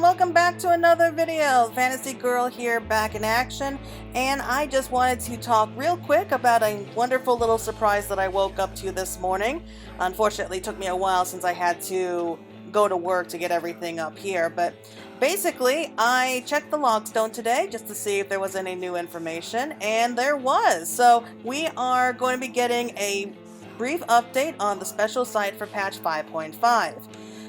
and welcome back to another video. Fantasy Girl here, back in action, and I just wanted to talk real quick about a wonderful little surprise that I woke up to this morning. Unfortunately, it took me a while since I had to go to work to get everything up here, but basically I checked the logstone today just to see if there was any new information, and there was. So we are going to be getting a brief update on the special site for patch 5.5.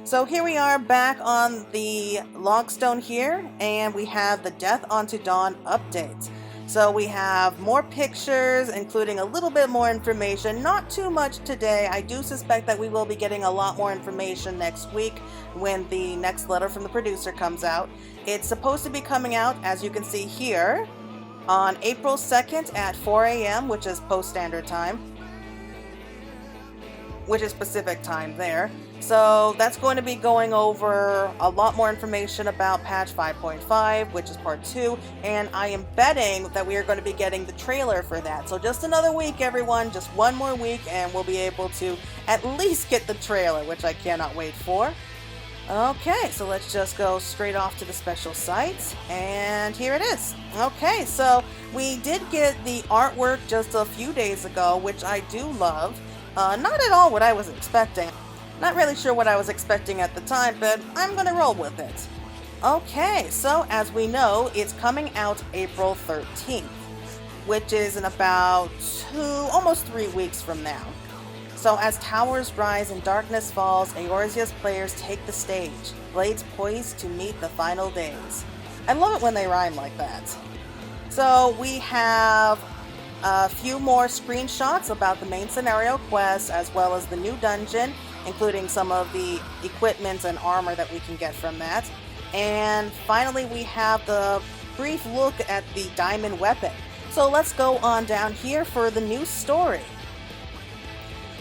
So here we are back on the logstone here, and we have the Death Unto Dawn update. So we have more pictures, including a little bit more information. Not too much today. I do suspect that we will be getting a lot more information next week when the next letter from the producer comes out. It's supposed to be coming out, as you can see here, on April 2nd at 4 a.m., which is post-standard time, which is Pacific time there. So that's going to be going over a lot more information about patch 5.5, which is part 2, and I am betting that we are going to be getting the trailer for that. So just another week, everyone, just one more week, and we'll be able to at least get the trailer, which I cannot wait for. Okay, so let's just go straight off to the special site, and here it is. Okay, so we did get the artwork just a few days ago, which I do love. Not at all what I was expecting. Not really sure what I was expecting at the time, but I'm gonna roll with it. Okay, so as we know, it's coming out April 13th, which is in about almost 3 weeks from now. So as towers rise and darkness falls, Eorzea's players take the stage, blades poised to meet the final days. I love it when they rhyme like that. So we have a few more screenshots about the main scenario quest, as well as the new dungeon, including some of the equipment and armor that we can get from that. And finally, we have the brief look at the diamond weapon. So let's go on down here for the new story.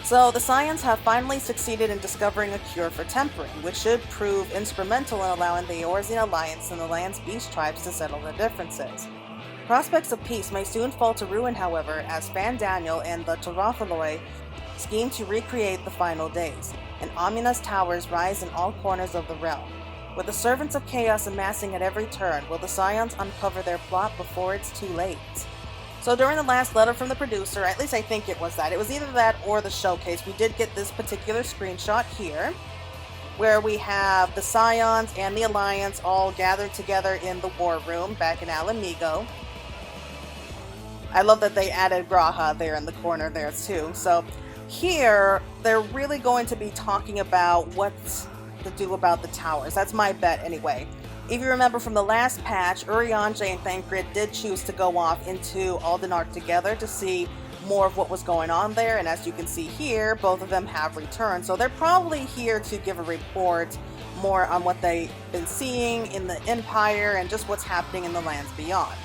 So the Scions have finally succeeded in discovering a cure for tempering, which should prove instrumental in allowing the Eorzean Alliance and the land's beast tribes to settle their differences. Prospects of peace may soon fall to ruin, however, as Fan Daniel and the Torotholoi scheme to recreate the final days, and ominous towers rise in all corners of the realm. With the servants of chaos amassing at every turn, will the Scions uncover their plot before it's too late? So during the last letter from the producer, at least I think it was that, it was either that or the showcase, we did get this particular screenshot here, where we have the Scions and the Alliance all gathered together in the war room back in Alamigo. I love that they added Graha there in the corner there too. So here, they're really going to be talking about what to do about the towers. That's my bet anyway. If you remember from the last patch, Urianger and Thancred did choose to go off into Aldenark together to see more of what was going on there, and as you can see here, both of them have returned. So they're probably here to give a report more on what they've been seeing in the Empire and just what's happening in the lands beyond.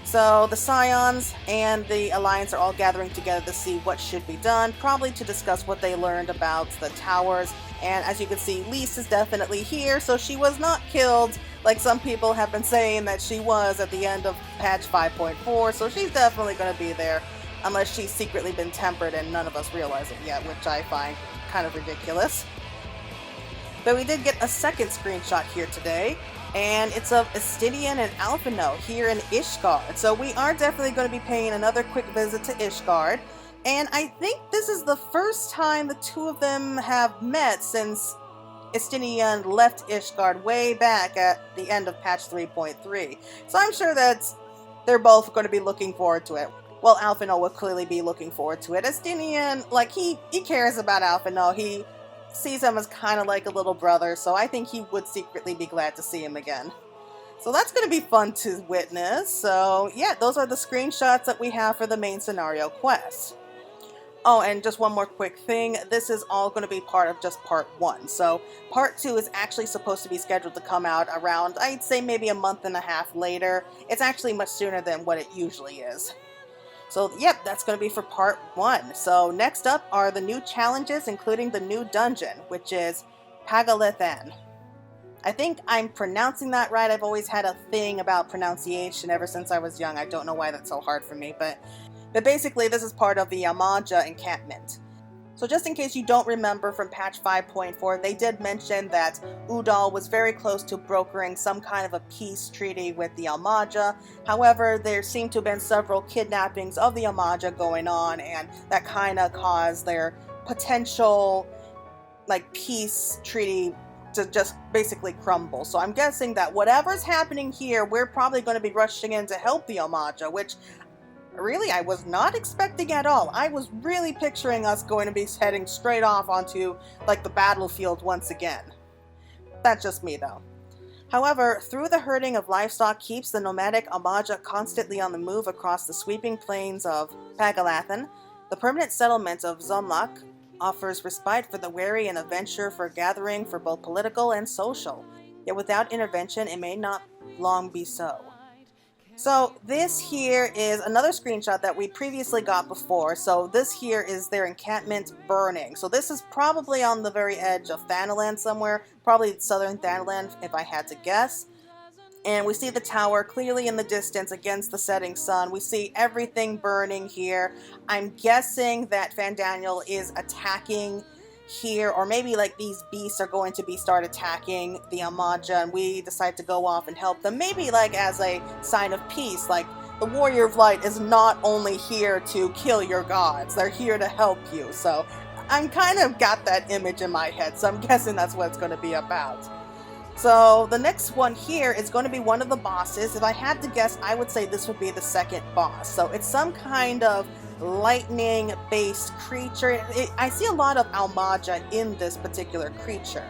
So the Scions and the Alliance are all gathering together to see what should be done, probably to discuss what they learned about the towers. And as you can see, Lise is definitely here, so she was not killed like some people have been saying that she was at the end of patch 5.4, so she's definitely going to be there, unless she's secretly been tempered and none of us realize it yet, which I find kind of ridiculous. But we did get a second screenshot here today, and it's of Estinian and Alphinaud here in Ishgard. So we are definitely going to be paying another quick visit to Ishgard, and I think this is the first time the two of them have met since Estinian left Ishgard way back at the end of patch 3.3. So I'm sure that they're both going to be looking forward to it. Well, Alphinaud will clearly be looking forward to it. Estinian, like, he cares about Alphinaud. He sees him as kind of like a little brother, so I think he would secretly be glad to see him again. So that's going to be fun to witness. So yeah, those are the screenshots that we have for the main scenario quest. Oh, and just one more quick thing. This is all going to be part of just part 1. So part 2 is actually supposed to be scheduled to come out around, I'd say maybe a month and a half later. It's actually much sooner than what it usually is. So yep, that's going to be for part 1. So next up are the new challenges, including the new dungeon, which is Paglth'an. I think I'm pronouncing that right. I've always had a thing about pronunciation ever since I was young. I don't know why that's so hard for me, but basically this is part of the Yamaja encampment. So just in case you don't remember from patch 5.4, they did mention that Udal was very close to brokering some kind of a peace treaty with the Almaja. However, there seemed to have been several kidnappings of the Almaja going on, and that kind of caused their potential peace treaty to just basically crumble. So I'm guessing that whatever's happening here, we're probably going to be rushing in to help the Almaja, which really I was not expecting at all. I was really picturing us going to be heading straight off onto the battlefield once again. That's just me though. However, through the herding of livestock keeps the nomadic Almaja constantly on the move across the sweeping plains of Paglth'an, the permanent settlement of Zomlak offers respite for the wary and a venture for gathering for both political and social. Yet without intervention, it may not long be so. So this here is another screenshot that we previously got before. So this here is their encampment burning. So this is probably on the very edge of Thanalan somewhere, probably southern Thanalan if I had to guess. And we see the tower clearly in the distance against the setting sun. We see everything burning here. I'm guessing that Fandaniel is attacking here, or maybe these beasts are going to start attacking the Almaja and we decide to go off and help them. Maybe as a sign of peace, the Warrior of Light is not only here to kill your gods, they're here to help you. So I'm kind of got that image in my head, so I'm guessing that's what it's going to be about. So the next one here is going to be one of the bosses. If I had to guess, I would say this would be the second boss. So it's some kind of lightning-based creature. I see a lot of Almaja in this particular creature.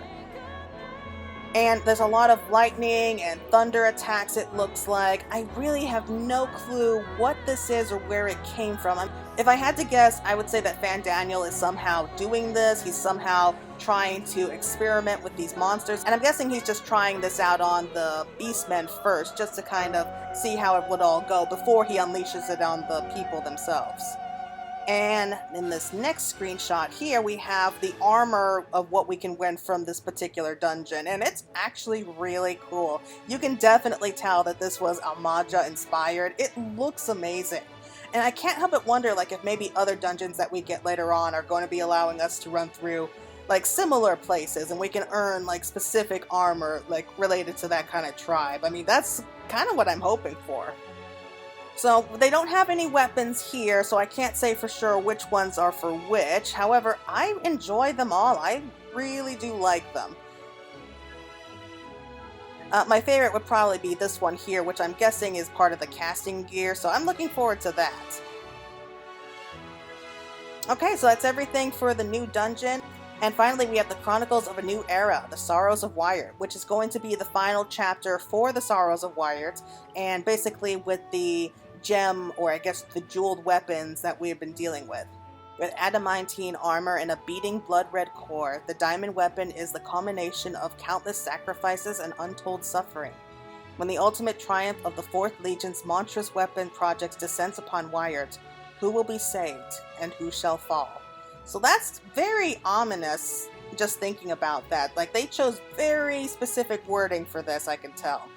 And there's a lot of lightning and thunder attacks, it looks like. I really have no clue what this is or where it came from. If I had to guess, I would say that Fandaniel is somehow doing this. He's somehow trying to experiment with these monsters. And I'm guessing he's just trying this out on the beastmen first, just to kind of see how it would all go before he unleashes it on the people themselves. And in this next screenshot here, we have the armor of what we can win from this particular dungeon, and it's actually really cool. You can definitely tell that this was Almaja inspired. It looks amazing. And I can't help but wonder if maybe other dungeons that we get later on are going to be allowing us to run through similar places, and we can earn specific armor related to that kind of tribe. I mean, that's kind of what I'm hoping for. So they don't have any weapons here, so I can't say for sure which ones are for which. However, I enjoy them all. I really do like them. My favorite would probably be this one here, which I'm guessing is part of the casting gear, so I'm looking forward to that. Okay, so that's everything for the new dungeon. And finally, we have the Chronicles of a New Era, the Sorrows of Werlyt, which is going to be the final chapter for the Sorrows of Werlyt, and basically with the gem, or I guess the jeweled weapons that we have been dealing with. With adamantine armor and a beating blood-red core, the diamond weapon is the culmination of countless sacrifices and untold suffering. When the ultimate triumph of the 4th Legion's monstrous weapon projects descends upon Werlyt, who will be saved and who shall fall? So that's very ominous, just thinking about that. They chose very specific wording for this, I can tell.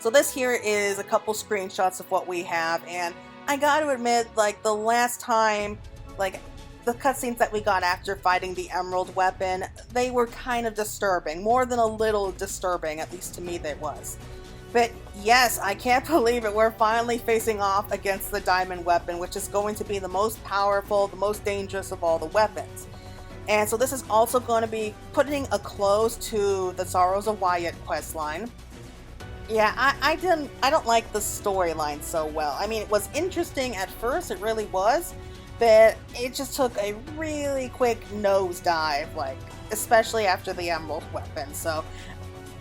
So this here is a couple screenshots of what we have, and I gotta admit, the last time, the cutscenes that we got after fighting the Emerald weapon, they were kind of disturbing. More than a little disturbing, at least to me they was. But yes, I can't believe it, we're finally facing off against the diamond weapon, which is going to be the most powerful, the most dangerous of all the weapons. And so this is also going to be putting a close to the Sorrows of Werlyt questline. Yeah, I don't like the storyline so well. I mean, it was interesting at first, it really was, but it just took a really quick nosedive, especially after the Emerald weapon. So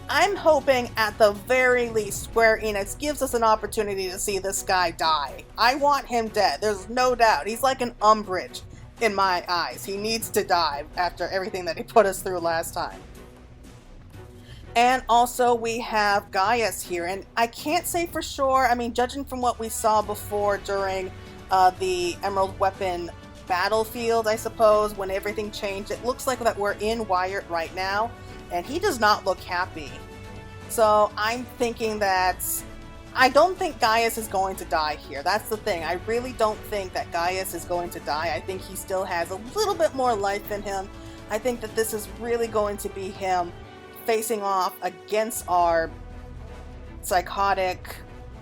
I'm hoping at the very least Square Enix gives us an opportunity to see this guy die. I want him dead, there's no doubt. He's like an Umbridge in my eyes. He needs to die after everything that he put us through last time. And also we have Gaius here, and I can't say for sure. I mean, judging from what we saw before during the Emerald Weapon battlefield, I suppose, when everything changed, it looks like that we're in Werlyt right now, and he does not look happy. So I'm thinking that I don't think Gaius is going to die here. That's the thing. I really don't think that Gaius is going to die. I think he still has a little bit more life in him. I think that this is really going to be him facing off against our psychotic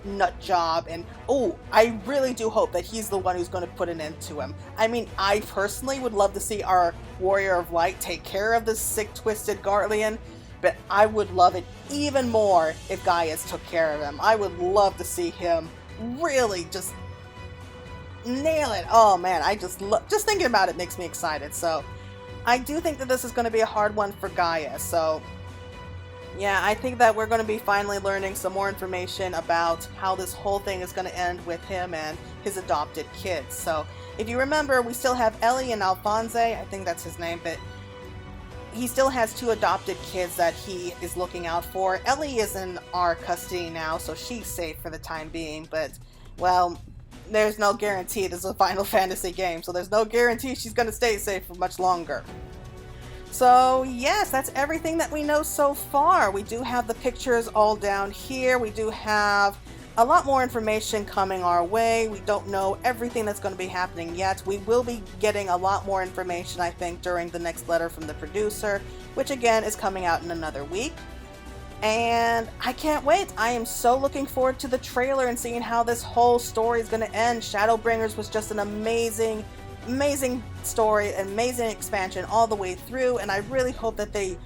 nut job, and oh, I really do hope that he's the one who's going to put an end to him. I mean, I personally would love to see our Warrior of Light take care of this sick, twisted Gartlian, but I would love it even more if Gaius took care of him. I would love to see him really just nail it. Oh man, I just thinking about it makes me excited. So I do think that this is going to be a hard one for Gaius. So yeah, I think that we're going to be finally learning some more information about how this whole thing is going to end with him and his adopted kids. So, if you remember, we still have Ellie and Alphonse, I think that's his name, but he still has 2 adopted kids that he is looking out for. Ellie is in our custody now, so she's safe for the time being, but, well, there's no guarantee. This is a Final Fantasy game, so there's no guarantee she's going to stay safe for much longer. So yes, that's everything that we know so far. We do have the pictures all down here. We do have a lot more information coming our way. We don't know everything that's going to be happening yet. We will be getting a lot more information, I think, during the next letter from the producer, which again is coming out in another week. And I can't wait. I am so looking forward to the trailer and seeing how this whole story is going to end. Shadowbringers was just an amazing story, amazing expansion all the way through, and I really hope that they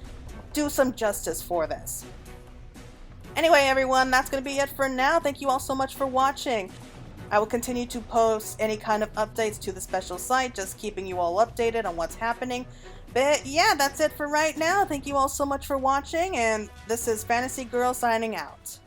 do some justice for this. Anyway, everyone, that's going to be it for now. Thank you all so much for watching. I will continue to post any kind of updates to the special site, just keeping you all updated on what's happening. But yeah, that's it for right now. Thank you all so much for watching, and this is Fantasy Girl signing out.